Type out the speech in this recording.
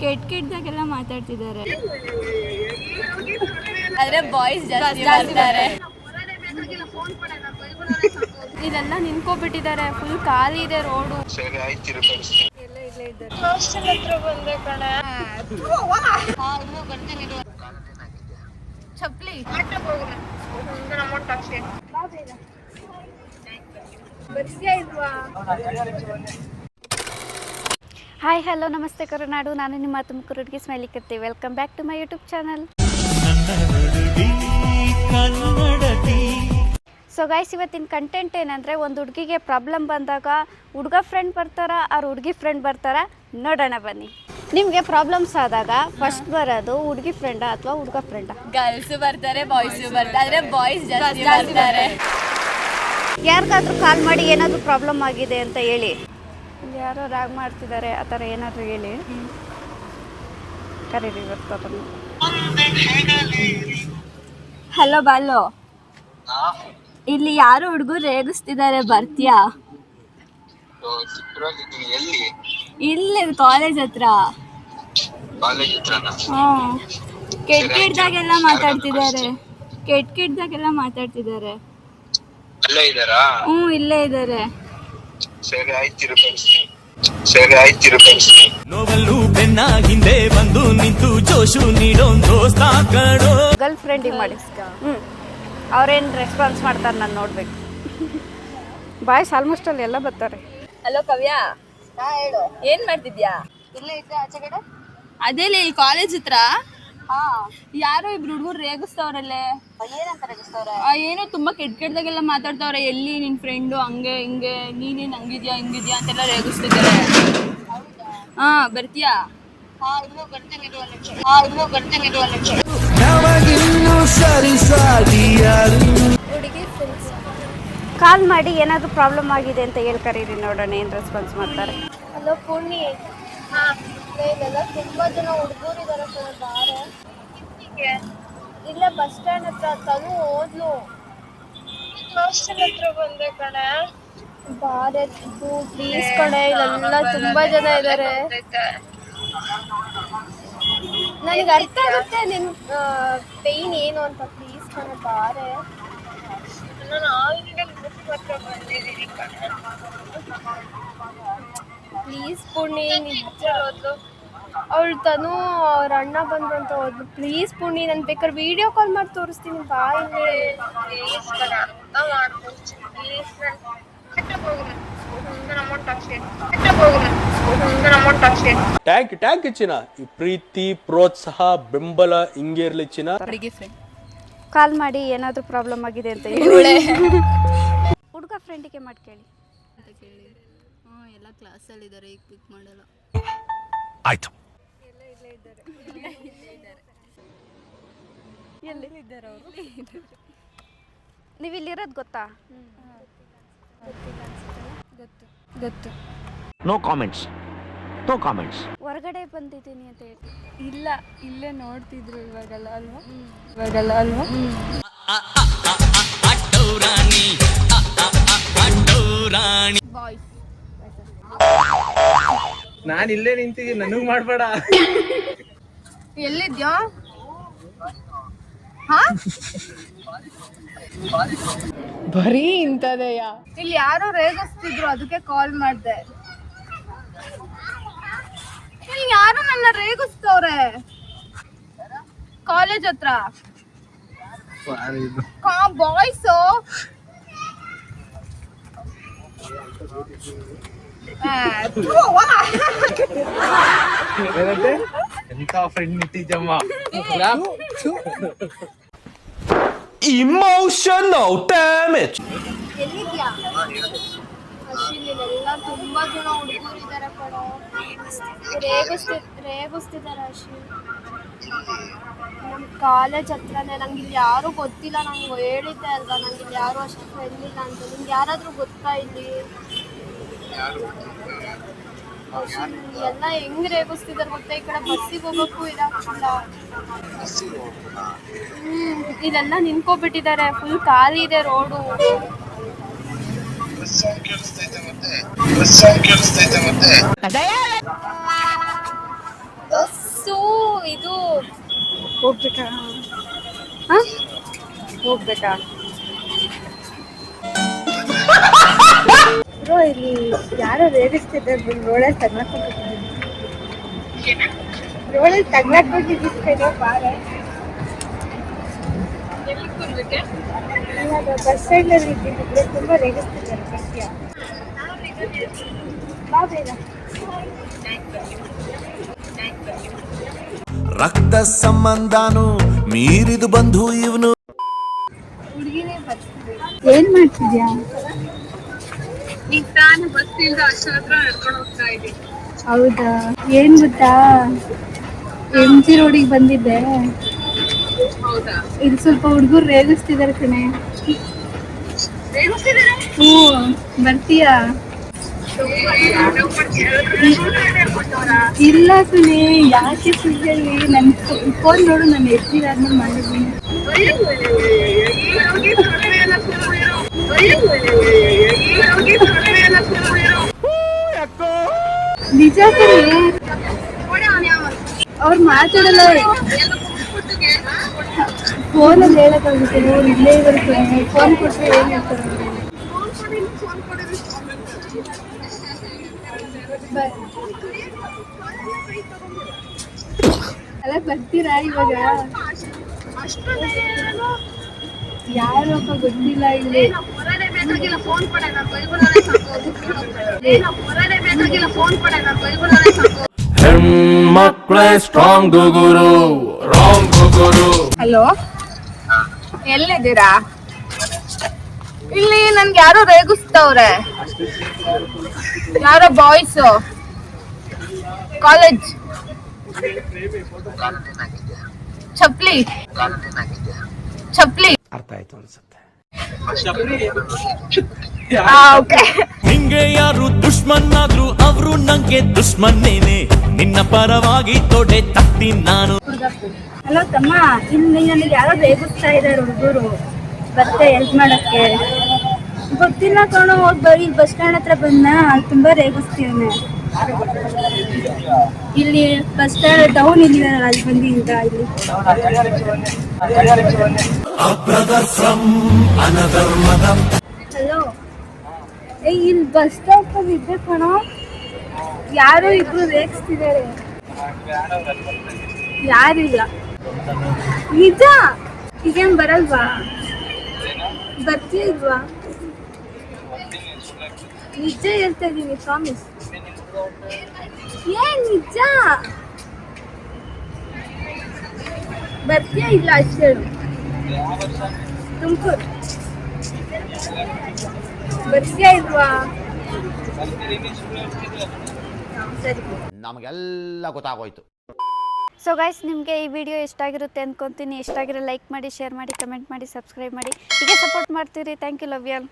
ಕೆಟ್ಟದಾಗೆಲ್ಲ ಮಾತಾಡ್ತಿದ್ದಾರೆ. ಆದ್ರೆ ಬಾಯ್ಸ್ ಜಾಸ್ತಿ ಬರ್ತಾರೆ. ಇದೆಲ್ಲ ನಿಂತ್ಕೊಬಿಟ್ಟಿದ್ದಾರೆ. ಫುಲ್ ಖಾಲಿ ಇದೆ ರೋಡು. ಹಾಸ್ಟೆಲ್ ಹತ್ರ ಬಂದೆ ಕಣೆ. ಚಪ್ಲಿ ಹಾಯ್ ಹಲೋ ನಮಸ್ತೆ ಕರುನಾಡು. ನಾನು ನಿಮ್ಮ ತುಮಕೂರು ಹುಡುಗಿ Smiley Katti. Welcome back to my YouTube channel. So guys, ಇವತ್ತಿನ ಕಂಟೆಂಟ್ ಏನಂದರೆ, ಒಂದು ಹುಡುಗಿಗೆ ಪ್ರಾಬ್ಲಮ್ ಬಂದಾಗ ಹುಡುಗ ಫ್ರೆಂಡ್ ಬರ್ತಾರ ಅವ್ರ ಹುಡುಗಿ ಫ್ರೆಂಡ್ ಬರ್ತಾರ, ನೋಡೋಣ ಬನ್ನಿ. ನಿಮಗೆ ಪ್ರಾಬ್ಲಮ್ಸ್ ಆದಾಗ ಫಸ್ಟ್ ಬರೋದು ಹುಡುಗಿ ಫ್ರೆಂಡಾ ಅಥವಾ ಹುಡುಗ ಫ್ರೆಂಡಾ? ಗರ್ಲ್ಸ್ ಬರ್ತಾರೆ, ಬಾಯ್ಸ್ ಬರ್ತಾರೆ. ಆದರೆ ಬಾಯ್ಸ್ ಜಾಸ್ತಿ ಬರ್ತಾರೆ. ಯಾರಿಗಾದ್ರೂ ಕಾಲ್ ಮಾಡಿ ಏನಾದರೂ ಪ್ರಾಬ್ಲಮ್ ಆಗಿದೆ ಅಂತ ಹೇಳಿ. ಯಾರೋ ರಾಗ್ ಮಾಡ್ತಿದ್ದಾರೆ, ಆ ಥರ ಏನಾದರೂ ಹೇಳಿ. ಕರೀರಿ ಬರ್ತಾರೆ. ಹಲೋ ಬಾಲು, ಇಲ್ಲಿ ಯಾರು ಹುಡುಗರು ರೇಗಿಸ್ತಿದ್ದಾರೆ, ಬರ್ತೀಯಾ? ಇಲ್ಲಿ ಕಾಲೇಜ್ ಹತ್ರ. ಕೆಟ್ಟದಾಗೆಲ್ಲ ಮಾತಾಡ್ತಿದ್ದಾರೆ. ಕೆಟ್ಟದಾಗೆಲ್ಲ ಮಾತಾಡ್ತಿದ್ದಾರೆ. ಇಲ್ಲೇ ಇದ್ದಾರೆ. ಹಿಂದೆ ಬಂದು ನಿಂತು ಜೋಶು ಗರ್ಲ್ ಫ್ರೆಂಡಿಗೆ ಮಾಡಿ. ಅವ್ರೇನು ರೆಸ್ಪಾನ್ಸ್ ಮಾಡ್ತಾರೆ ನಾನು ನೋಡ್ಬೇಕು. ಬಾಯ್ಸ್ ಆಲ್ಮೋಸ್ಟ್ ಅಲ್ಲಿ ಎಲ್ಲ ಬರ್ತಾರೆ. ಹಲೋ ಕವ್ಯಾ, ಹೇಳು. ಏನ್ ಮಾಡ್ತಿದ್ಯಾ? ಇಲ್ಲೇ ಇದ್ದೆ ಆಚೆ ಕಡೆ. ಅದೇಲಿ ಇಲ್ಲಿ ಕಾಲೇಜ್ ಹತ್ರ ಯಾರೋ ಇಬ್ರು ಹುಡುಗರು ರೇಗಿಸ್ತವ್ರಲ್ಲೇ. ಏನಂತ ರೇಗಿಸ್ತವ್ರೆ? ಏನೋ ತುಂಬಾ ಕೆಟ್ಟದಾಗೆಲ್ಲ ಮಾತಾಡ್ತಾವ್ರೆ. ಎಲ್ಲಿ ನಿನ್ ಫ್ರೆಂಡು ಹಂಗೆ ಹಿಂಗೆ, ನೀನೇನ್ ಹಂಗಿದ್ಯಾ ಹಿಂಗಿದ್ಯಾ ಅಂತೆಲ್ಲ ರೇಗಿಸ್ತಿದ್ದಾರೆ. ಬರ್ತೀಯಾ? ಇನ್ನೂ ಬರ್ತೇನೆ ಇರುವ ನಿಮಿಷ. ಹುಡುಗಿ ಫ್ರೆಂಡ್ಸ್ ಕಾಲ್ ಮಾಡಿ ಏನಾದರೂ ಪ್ರಾಬ್ಲಮ್ ಆಗಿದೆ ಅಂತ ಹೇಳಿ ಕರೀರಿ, ನೋಡೋಣ ಏನು ರೆಸ್ಪಾನ್ಸ್ ಮಾಡ್ತಾರೆ. ಹಲೋ ಪೂರ್ಣಿ. ಇಲ್ಲೆಲ್ಲ ತುಂಬಾ ಜನ ಹುಡುಗರು ಇದಾರೆ ಕಣೆ, ಬಾರೆ. ಇಲ್ಲೇ ಬಸ್ ಸ್ಟ್ಯಾಂಡ್ ಹತ್ರ. ತನು ಹೋದ್ಲು. ಹಾಸ್ಟೆಲ್ ಹತ್ರ ಬಂದೆ ಕಣೆ, ಬಾರೆ. ಪ್ಲೀಸ್ ಕಣೆ, ಇಲ್ಲೆಲ್ಲ ತುಂಬಾ ಜನ ಇದ್ದಾರೆ. ನನಗೆ ಅರ್ಥ ಆಗುತ್ತೆ ನಿನ್ ಪೇಯ್ನ್ ಏನು ಅಂತ. ಪ್ಲೀಸ್ ಕಣೆ, ಬಾರೆ. ಪ್ಲೀಸ್ ಪುಣಿ, ನಿಜ. ಅವಳು ತನು ಅವ್ರ ಅಣ್ಣ ಬಂದ್ರು ಅಂತ ಹೋದ್ಲು. ಪ್ಲೀಸ್ ಪುಣಿ, ನಾನು ಬೇಕಾದ್ರೆ ವಿಡಿಯೋ ಕಾಲ್ ಮಾಡಿ ತೋರಿಸ್ತೀನಿ, ಬಾ ಇಲ್ಲಿ. ಟ್ಯಾಂಕ್ ಚಿನ್ನ. ಈ ಪ್ರೀತಿ, ಪ್ರೋತ್ಸಾಹ, ಬೆಂಬಲ ಹಿಂಗೆ ಇರ್ಲಿ ಚಿನ್ನ. ಕಾಲ್ ಮಾಡಿ ಏನಾದರೂ ಪ್ರಾಬ್ಲಮ್ ಆಗಿದೆ ಅಂತ ಹೇಳಿ. ಹುಡುಗ ಫ್ರೆಂಡಿಗೆ ಮಾಡಿ ಕೇಳಿ. ಎಲ್ಲ ಕ್ಲಾಸಲ್ಲಿ ಇದ್ದಾರೆ, ಈಗ ಪಿಕ್ ಮಾಡಲ್ಲ. ಆಯ್ತು. ನೀವು ಇಲ್ಲಿರೋದು ಗೊತ್ತಾ? ಗೊತ್ತು. No comments. ಹೊರಗಡೆ ಬಂದಿದ್ದೀನಿ ಅಂತ ಹೇಳಿ. ಇಲ್ಲ, ಇಲ್ಲೇ ನೋಡ್ತಿದ್ರು ಇವಾಗೆಲ್ಲ ಅಲ್ವಾ? ಬಾಯ್ಸ್. ನಾನು ಇಲ್ಲೇ ನಿಂತಿದ್ದೀನಿ, ನನಗ್ ಮಾಡ್ಬೇಡ. ಎಲ್ಲಿದ್ಯಾ? ಬರೀ ಇಂಥದೆಯಾ? ಇಲ್ಲಿ ಯಾರೋ ರೇಗಿಸ್ತಿದ್ರು, ಅದಕ್ಕೆ ಕಾಲ್ ಮಾಡಿದೆ. ಇಲ್ಲಿ ಯಾರು ನನ್ನ ರೇಗಿಸ್ತವ್ರೆ ಕಾಲೇಜ್ ಹತ್ರ. ಬಾಯ್ಸ್ ಎಂತ ಫ್ರೆಂಡ್ ನಿಟ್ಟಿಜಮ್ಮ. Emotional damage. ಎಲ್ಲಿದ್ಯಾ? ಇಲ್ಲೆಲ್ಲ ತುಂಬಾ ಜನ ಹುಡುಗರು ಇದಾರೆ ಕಣೋ, ರೇಗಿಸ್ತಿದ್ದಾರೆ. ನಮ್ಮ ಕಾಲೇಜ್ ಹತ್ರನೇ. ನಂಗೆ ಇಲ್ಲಿ ಯಾರು ಗೊತ್ತಿಲ್ಲ. ನಂಗೆ ಹೇಳಿದ್ದೆ ಅಲ್ವಾ, ನಂಗೆ ಇಲ್ಲಿ ಯಾರು ಅಷ್ಟು ಫ್ರೆಂಡ್ ಇಲ್ಲ ಅಂತ. ನಿಮ್ಗೆ ಯಾರಾದರೂ ಗೊತ್ತಾ ಇಲ್ಲಿ? ಎಲ್ಲ ಹೆಂಗ್ ರೇಗಿಸ್ತಿದ್ದಾರೆ ಗೊತ್ತಾ? ಈ ಕಡೆ ಬಸ್ಸಿಗೆ ಹೋಗೋಕ್ಕೂ ಇದಾಗ್ತಿಲ್ಲ. ಇದೆಲ್ಲ ನಿಂತ್ಕೊಬಿಟ್ಟಿದ್ದಾರೆ. ಫುಲ್ ಖಾಲಿ ಇದೆ ರೋಡು. ಬಸ್ ಇದು ಹೋಗ್ಬೇಕಾ ಹಾಂ ಹೋಗ್ಬೇಕಾ ಬ್ರೋ ಇಲ್ಲಿ ಯಾರೋ ರೇಗಿಸ್ತಿದ್ದಾರೆ ರೋಡಲ್ಲಿ ತಗ್ಲಾಕ್ ಹೋಗಿದ್ದಿದ್ದೇನೋ ಬಾರೆ ಇವಾಗ ಬಸ್ ಸ್ಟ್ಯಾಂಡಲ್ಲಿ ಇದ್ದಿದ್ದಿದ್ರೆ ತುಂಬ ರೇಗಿಸ್ತಿದ್ದಾರೆ ಸತ್ಯ ಬಾ ಬೇಗ ರಕ್ತ ಸಂಬಂಧನು ಮೀರಿದು ಬಂಧು ಇವನು. ಹುಡುಗಿನೇ ಬರ್ತಿದೆ ಏನು ಮಾಡ್ತಿದ್ಯಾ ಈಗ ತಾನು ಬಸ್ ಇಲ್ದ ಅಷ್ಟರ ಹತ್ರ ನಡ್ಕೊಂಡು ಹೋಗ್ತಾ ಇದ್ದೀನಿ. ಹೌದಾ ಏನು ಗೊತ್ತಾ MG ರೋಡಿಗೆ ಬಂದಿದ್ದೆ ಹೌದಾ? ಇಲ್ಲಿ ಸ್ವಲ್ಪ ಹುಡುಗರು ರೇಗಿಸ್ತಿದ್ದಾರೆ ಕಣೆ ರೇಗಿಸ್ತಿದ್ದೀರಾ? ಹ್ಞೂ ಬರ್ತೀಯಾ ಇಲ್ಲ ಕಣೆ ಯಾಕೆ ಸುಳ್ಳಿ ನನ್ನ ಫೋನ್ ನೋಡು ನಾನು ಎತ್ತಿದಾದ್ಮೇಲೆ ಮಾಡಿದ್ದೀನಿ ನಿಜ ಕಣೆ ಅವ್ರು ಮಾತಾಡಲ್ಲ ಫೋನಲ್ಲಿ ಹೇಳಕ್ಕಾಗುತ್ತೆ ಅವ್ರು ಇಲ್ಲೇ ಇದ್ದಾರೆ ಕಣೆ ಫೋನ್ ಕೊಟ್ಟರೆ ಏನು ಹೇಳ್ತಾರೆ ಅಲ್ಲ ಬರ್ತೀರಾ ಇವಾಗ ಯಾರಪ್ಪ ಗೊತ್ತಿಲ್ಲ ಇಲ್ಲಿ ಹೆಣ್ಮಕ್ಳೇ ಸ್ಟ್ರಾಂಗ್ ಗುರು ರಾಂಗ್ ಗುರು. ಹಲೋ, ಎಲ್ಲಿದ್ದೀರಾ? ಇಲ್ಲಿ ನನ್ಗೆ ಯಾರೋ ರೇಗಿಸ್ತವ್ರೆ, ಯಾರೋ ಬಾಯ್ಸ್ ಕಾಲೇಜ್ ಚಪ್ಲಿ ಚಪ್ಲಿ ಅರ್ಥ ಆಯ್ತು ಅನ್ಸುತ್ತೆ. ಓಕೆ. ನಿಂಗೆ ಯಾರು ದುಶ್ಮನ್ ಆದ್ರು ಅವರು ನಂಗೆ ದುಶ್ಮನ್ನೇನೆ. ನಿನ್ನ ಪರವಾಗಿ ತೊಡೆ ತಟ್ಟಿ ನಾನು. ಹಲೋ ತಮ್ಮ, ಇಲ್ಲಿ ನನಗೆ ಯಾರೋ ರೇಗಿಸ್ತಾ ಇದ್ದಾರೆ ಹುಡುಗರು, ಬರ್ತೆ ಹೆಲ್ಪ್ ಮಾಡಕ್ಕೆ. ಗೊತ್ತಿಲ್ಲ ಕಣೋ, ಹೋಗಿ ಇಲ್ಲಿ ಬಸ್ ಸ್ಟ್ಯಾಂಡ್ ಹತ್ರ ಬಂದ, ಅಲ್ಲಿ ತುಂಬ ರೇಗಿಸ್ತೀವನೆ. ಇಲ್ಲಿ ಬಸ್ ಸ್ಟ್ಯಾಂಡ್ ಡೌನ್ ಇಲ್ಲಿದಾರಲ್ಲ, ಅಲ್ಲಿ ಬಂದಿದ್ದ ಇಲ್ಲಿ. ಹಲೋ, ಇಲ್ಲಿ ಬಸ್ ಸ್ಟಾಪ್ ಅಲ್ಲಿ ಇದ್ದೆ ಕಣೋ, ಯಾರೋ ಇಬ್ರು ರೇಗಿಸ್ತಿದ್ದಾರೆ. ಯಾರಿಲ್ಲ, ನಿಜ. ಈಗೇನು ಬರಲ್ವಾ? ಬರ್ತೀಯ ಇಲ್ವಾ? ನಿಜ ಹೇಳ್ತಾ ಇದ್ದೀನಿ, ಪ್ರಾಮಿಸ್. ಏನ್ ನಿಜ? ಬರ್ತೀಯ ಇಲ್ಲ ಅಷ್ಟೇ ಹೇಳು. ತುಮಕೂರು ಬರ್ತೀಯ ಇಲ್ವಾ? ಸರಿ, ನಮಗೆಲ್ಲ ಗೊತ್ತಾಗೋಯ್ತು. ಸೊ ಗೈಸ್, ನಿಮಗೆ ಈ ವಿಡಿಯೋ ಇಷ್ಟ ಆಗಿರುತ್ತೆ ಅಂದ್ಕೊತೀನಿ. ಇಷ್ಟ ಆಗಿರೋ ಲೈಕ್ ಮಾಡಿ, ಶೇರ್ ಮಾಡಿ, ಕಮೆಂಟ್ ಮಾಡಿ, ಸಬ್ಸ್ಕ್ರೈಬ್ ಮಾಡಿ. ಹೀಗೆ ಸಪೋರ್ಟ್ ಮಾಡ್ತೀರಿ. Thank you, love you all.